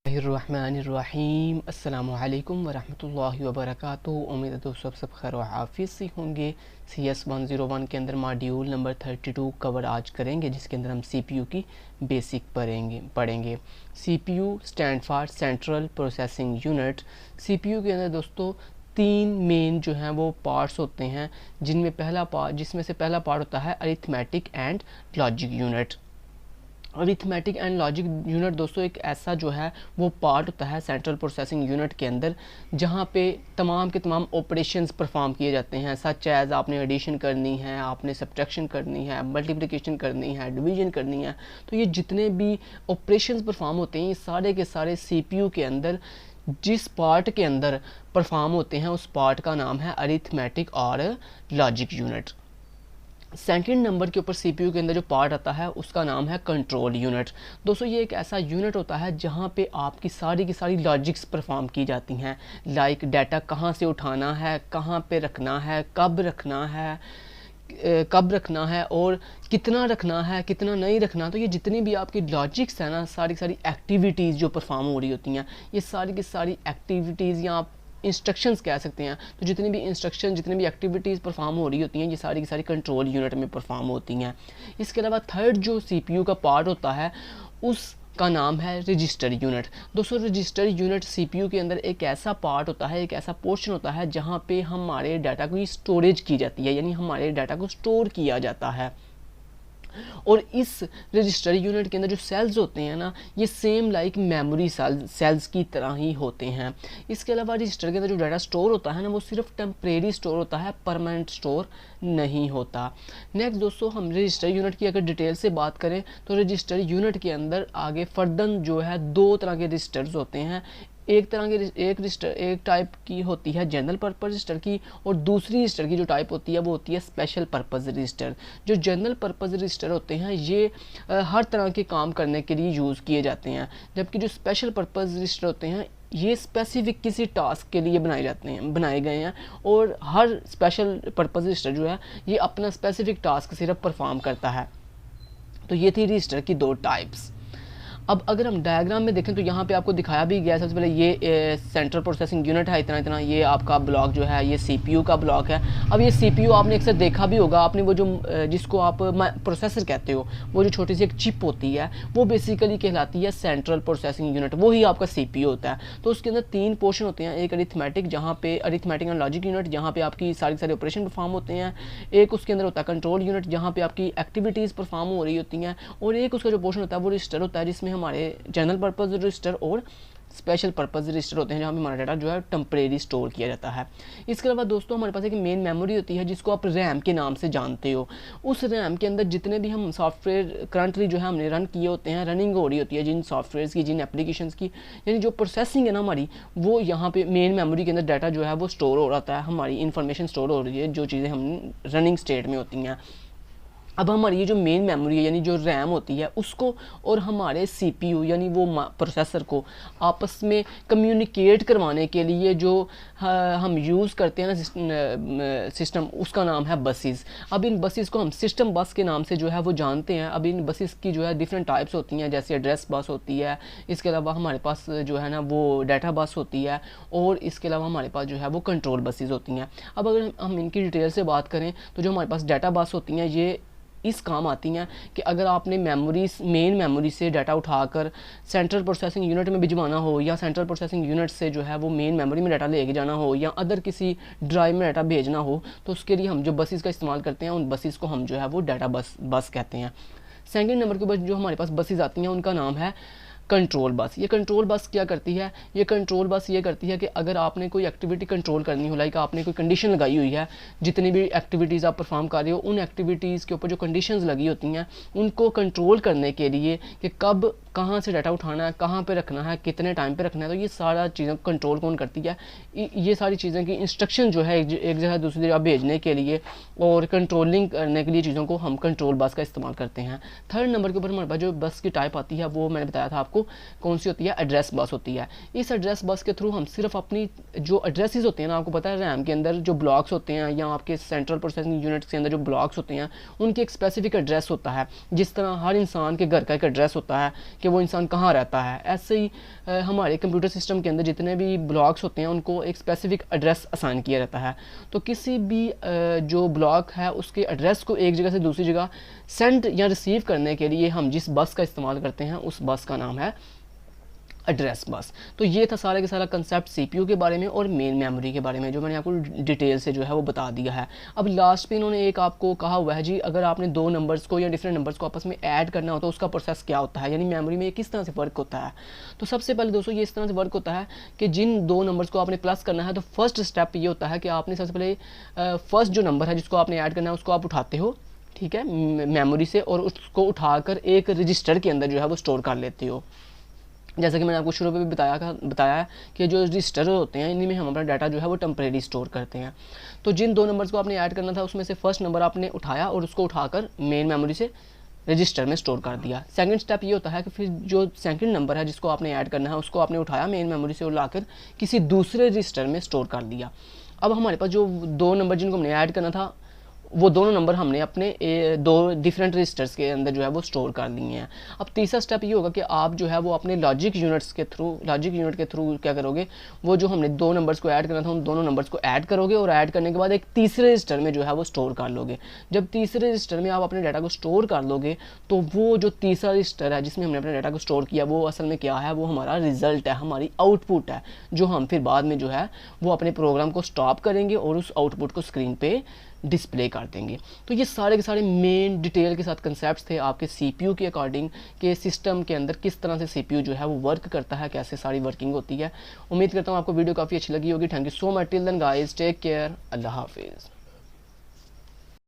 बिस्मिल्लाहिर्रहमानिर्रहीम अस्सलामुअलैकुम वरहमतुल्लाहि वबरकातुहू। उम्मीद है दोस्तों सब खैर व आफियत से होंगे। CS101 के अंदर मॉड्यूल नंबर 32 कवर आज करेंगे, जिसके अंदर हम CPU की बेसिक पढ़ेंगे। CPU stand for central processing unit. CPU के अंदर दोस्तों तीन मेन जो हैं वो पार्ट्स होते हैं, जिसमें से पहला पार्ट होता है arithmetic and logic unit. Arithmetic and logic unit दोस्तों एक ऐसा जो है वो पार्ट होता है सेंट्रल प्रोसेसिंग यूनिट के अंदर, जहाँ पे तमाम के तमाम ऑपरेशंस परफॉर्म किए जाते हैं, सच एज आपने एडिशन करनी है, आपने सब्ट्रैक्शन करनी है, मल्टीप्लिकेशन करनी है, डिवीजन करनी है। तो ये जितने भी ऑपरेशंस परफॉर्म होते हैं ये सारे के सारे CPU के अंदर जिस पार्ट के अंदर परफॉर्म होते हैं उस पार्ट का नाम है अरिथमेटिक और लॉजिक यूनिट। सेकंड नंबर के ऊपर CPU के अंदर जो पार्ट आता है उसका नाम है कंट्रोल यूनिट। दोस्तों ये एक ऐसा यूनिट होता है जहाँ पे आपकी सारी की सारी लॉजिक्स परफॉर्म की जाती हैं, लाइक डाटा कहाँ से उठाना है, कहाँ पे रखना है, कब रखना है और कितना रखना है, कितना नहीं रखना। तो ये जितनी भी आपकी लॉजिक्स है ना, सारी सारी एक्टिविटीज़ जो परफॉर्म हो रही होती हैं, ये सारी की सारी एक्टिविटीज़ या आप इंस्ट्रक्शंस कह सकते हैं। तो जितनी भी इंस्ट्रक्शन, जितनी भी एक्टिविटीज़ परफॉर्म हो रही होती हैं, ये सारी की सारी कंट्रोल यूनिट में परफॉर्म होती हैं। इसके अलावा थर्ड जो CPU का पार्ट होता है उसका नाम है रजिस्टर यूनिट। दोस्तों रजिस्टर यूनिट CPU के अंदर एक ऐसा पार्ट होता है, एक ऐसा पोर्शन होता है जहाँ पे हमारे डाटा की स्टोरेज की जाती है, यानी हमारे डाटा को स्टोर किया जाता है। और इस रजिस्टर यूनिट के अंदर जो सेल्स होते हैं ना, ये सेम लाइक मेमोरी सेल्स की तरह ही होते हैं। इसके अलावा रजिस्टर के अंदर जो डाटा स्टोर होता है ना, वो सिर्फ टेम्परेरी स्टोर होता है, परमानेंट स्टोर नहीं होता। नेक्स्ट दोस्तों हम रजिस्टर यूनिट की अगर डिटेल से बात करें तो रजिस्टर यूनिट के अंदर आगे फर्दन जो है दो तरह के रजिस्टर्स होते हैं। एक टाइप की होती है जनरल पर्पस रजिस्टर की, और दूसरी रजिस्टर की जो टाइप होती है वो होती है स्पेशल पर्पस रजिस्टर। जो जनरल पर्पस रजिस्टर होते हैं ये हर तरह के काम करने के लिए यूज़ किए जाते हैं, जबकि जो स्पेशल पर्पस रजिस्टर होते हैं ये स्पेसिफिक किसी टास्क के लिए बनाए गए हैं, और हर स्पेशल पर्पस रजिस्टर जो है ये अपना स्पेसिफिक टास्क सिर्फ परफॉर्म करता है। तो ये थी रजिस्टर की दो टाइप्स। अब अगर हम डायग्राम में देखें तो यहाँ पे आपको दिखाया भी गया है। सबसे पहले ये सेंट्रल प्रोसेसिंग यूनिट है, इतना ये आपका ब्लॉक जो है ये CPU का ब्लॉक है। अब ये CPU आपने अक्सर देखा भी होगा, आपने वो जो जिसको आप प्रोसेसर कहते हो, वो जो छोटी सी एक चिप होती है वो बेसिकली कहलाती है सेंट्रल प्रोसेसिंग यूनिट, वो ही आपका CPU होता है। तो उसके अंदर तीन पोर्शन होते हैं, एक अरिथमेटिक जहाँ पे अरिथमेटिक एंड लॉजिक यूनिट जहाँ पे आपकी सारे ऑपरेशन परफॉर्म होते हैं, एक उसके अंदर होता है कंट्रोल यूनिट जहाँ पे आपकी एक्टिविटीज़ परफॉर्म हो रही होती हैं, और एक उसका जो पोर्शन होता है वो रजिस्टर होता है जिसमें हमारे जनरल पर्पस रजिस्टर और स्पेशल पर्पस रजिस्टर होते हैं, जहाँ पे हमारा डाटा जो है टेम्परेरी स्टोर किया जाता है। इसके अलावा दोस्तों हमारे पास एक मेन मेमोरी होती है जिसको आप रैम के नाम से जानते हो। उस रैम के अंदर जितने भी हम सॉफ्टवेयर करंटली जो है हमने रन किए होते हैं, रनिंग हो रही होती है जिन सॉफ्टवेयर की, जिन एप्लीकेशंस की, यानी जो प्रोसेसिंग है ना हमारी, वो यहाँ पे मेन मेमोरी के अंदर डाटा जो है वो स्टोर हो रहा है, हमारी इन्फॉर्मेशन स्टोर हो रही है, जो चीज़ें हम रनिंग स्टेट में होती हैं। अब हमारी ये जो मेन मेमोरी है यानी जो रैम होती है उसको और हमारे CPU यानी वो प्रोसेसर को आपस में कम्युनिकेट करवाने के लिए जो हम यूज़ करते हैं ना सिस्टम, उसका नाम है बसेस। अब इन बसेस को हम सिस्टम बस के नाम से जो है वो जानते हैं। अब इन बसेस की जो है डिफरेंट टाइप्स होती हैं, जैसे एड्रेस बस होती है, इसके अलावा हमारे पास जो है ना वो डाटा बस होती है, और इसके अलावा हमारे पास जो है वो कंट्रोल बसेस होती हैं। अब अगर हम इनकी डिटेल से बात करें तो जो हमारे पास डाटा बस होती हैं ये इस काम आती हैं कि अगर आपने मेन मेमोरी से डाटा उठाकर सेंट्रल प्रोसेसिंग यूनिट में भिजवाना हो, या सेंट्रल प्रोसेसिंग यूनिट से जो है वो मेन मेमोरी में डाटा लेके जाना हो, या अदर किसी ड्राइव में डाटा भेजना हो, तो उसके लिए हम जो बसेस का इस्तेमाल करते हैं उन बसेस को हम जो है वो डाटा बस कहते हैं। सेकंड नंबर के ऊपर जो हमारे पास बसेस आती हैं उनका नाम है कंट्रोल बस। ये कंट्रोल बस क्या करती है? ये कंट्रोल बस ये करती है कि अगर आपने कोई एक्टिविटी कंट्रोल करनी हो, लाइक आपने कोई कंडीशन लगाई हुई है, जितनी भी एक्टिविटीज़ आप परफॉर्म कर रहे हो उन एक्टिविटीज़ के ऊपर जो कंडीशंस लगी होती हैं उनको कंट्रोल करने के लिए कि कब कहाँ से डाटा उठाना है, कहाँ पे रखना है, कितने टाइम पे रखना है, तो ये सारा चीज़ें कंट्रोल कौन करती है? ये सारी चीज़ें की इंस्ट्रक्शन जो है एक जगह दूसरी जगह भेजने के लिए और कंट्रोलिंग करने के लिए चीज़ों को हम कंट्रोल बस का इस्तेमाल करते हैं। थर्ड नंबर के ऊपर हमारे पास जो बस की टाइप आती है वो मैंने बताया था आपको कौन सी होती है, एड्रेस बस होती है। इस एड्रेस बस के थ्रू हम सिर्फ अपनी जो एड्रेसेस होते हैं ना, आपको पता है रैम के अंदर जो ब्लॉक्स होते हैं या आपके सेंट्रल प्रोसेसिंग यूनिट्स के अंदर जो ब्लॉक्स होते हैं उनकी एक स्पेसिफिक एड्रेस होता है। जिस तरह हर इंसान के घर का एक एड्रेस होता है कि कि वो इंसान कहाँ रहता है। ऐसे ही हमारे कंप्यूटर सिस्टम के अंदर जितने भी ब्लॉक्स होते हैं उनको एक स्पेसिफिक एड्रेस असाइन किया जाता है। तो किसी भी जो ब्लॉक है उसके एड्रेस को एक जगह से दूसरी जगह सेंड या रिसीव करने के लिए हम जिस बस का इस्तेमाल करते हैं उस बस का नाम है एड्रेस बस। तो ये था सारा के सारा कंसेप्ट सीपीयू के बारे में और मेन मेमोरी के बारे में, जो मैंने आपको डिटेल से जो है वो बता दिया है। अब लास्ट पे इन्होंने एक आपको कहा हुआ है जी, अगर आपने दो नंबर्स को या डिफरेंट नंबर्स को आपस में ऐड करना हो तो उसका प्रोसेस क्या होता है, यानी मेमोरी में किस तरह से वर्क होता है। तो सबसे पहले दोस्तों ये इस तरह से वर्क होता है कि जिन दो नंबर्स को आपने प्लस करना है तो फर्स्ट स्टेप ये होता है कि आपने सबसे पहले फर्स्ट जो नंबर है जिसको आपने ऐड करना है उसको आप उठाते हो, ठीक है, मेमोरी से, और उसको उठाकर एक रजिस्टर के अंदर जो है वो स्टोर कर लेते हो। जैसा कि मैंने आपको शुरू में भी बताया है कि जो रजिस्टर होते हैं इन्हीं में हम अपना डाटा जो है वो टेम्परेरी स्टोर करते हैं। तो जिन दो नंबर्स को आपने ऐड करना था उसमें से फर्स्ट नंबर आपने उठाया और उसको उठाकर मेन मेमोरी से रजिस्टर में स्टोर कर दिया। सेकंड स्टेप ये होता है कि फिर जो सेकंड नंबर है जिसको आपने ऐड करना है उसको आपने उठाया मेन मेमोरी से और लाकर किसी दूसरे रजिस्टर में स्टोर कर दिया। अब हमारे पास जो दो नंबर जिनको हमने ऐड करना था वो दोनों नंबर हमने अपने दो डिफरेंट रजिस्टर्स के अंदर जो है वो स्टोर कर लिए हैं। अब तीसरा स्टेप ये होगा कि आप जो है वो अपने लॉजिक यूनिट के थ्रू क्या करोगे, वो जो हमने दो नंबर्स को ऐड करना था उन दोनों नंबर्स को ऐड करोगे और ऐड करने के बाद एक तीसरे रजिस्टर में जो है वो स्टोर कर लोगे। जब तीसरे रजिस्टर में आप अपने डाटा को स्टोर कर लोगे तो वो जो तीसरा रजिस्टर है जिसमें हमने अपने डाटा को स्टोर किया वो असल में क्या है, वो हमारा रिजल्ट है, हमारी आउटपुट है, जो हम फिर बाद में जो है वो अपने प्रोग्राम को स्टॉप करेंगे और उस आउटपुट को स्क्रीन पे डिस्प्ले कर देंगे। तो ये सारे के सारे मेन डिटेल के साथ कंसेप्ट्स थे आपके सीपीयू के अकॉर्डिंग कि सिस्टम के अंदर किस तरह से सीपीयू जो है वो वर्क करता है, कैसे सारी वर्किंग होती है। उम्मीद करता हूँ आपको वीडियो काफ़ी अच्छी लगी होगी। Thank you so much. Till then guys, take care, अल्लाह हाफिज़।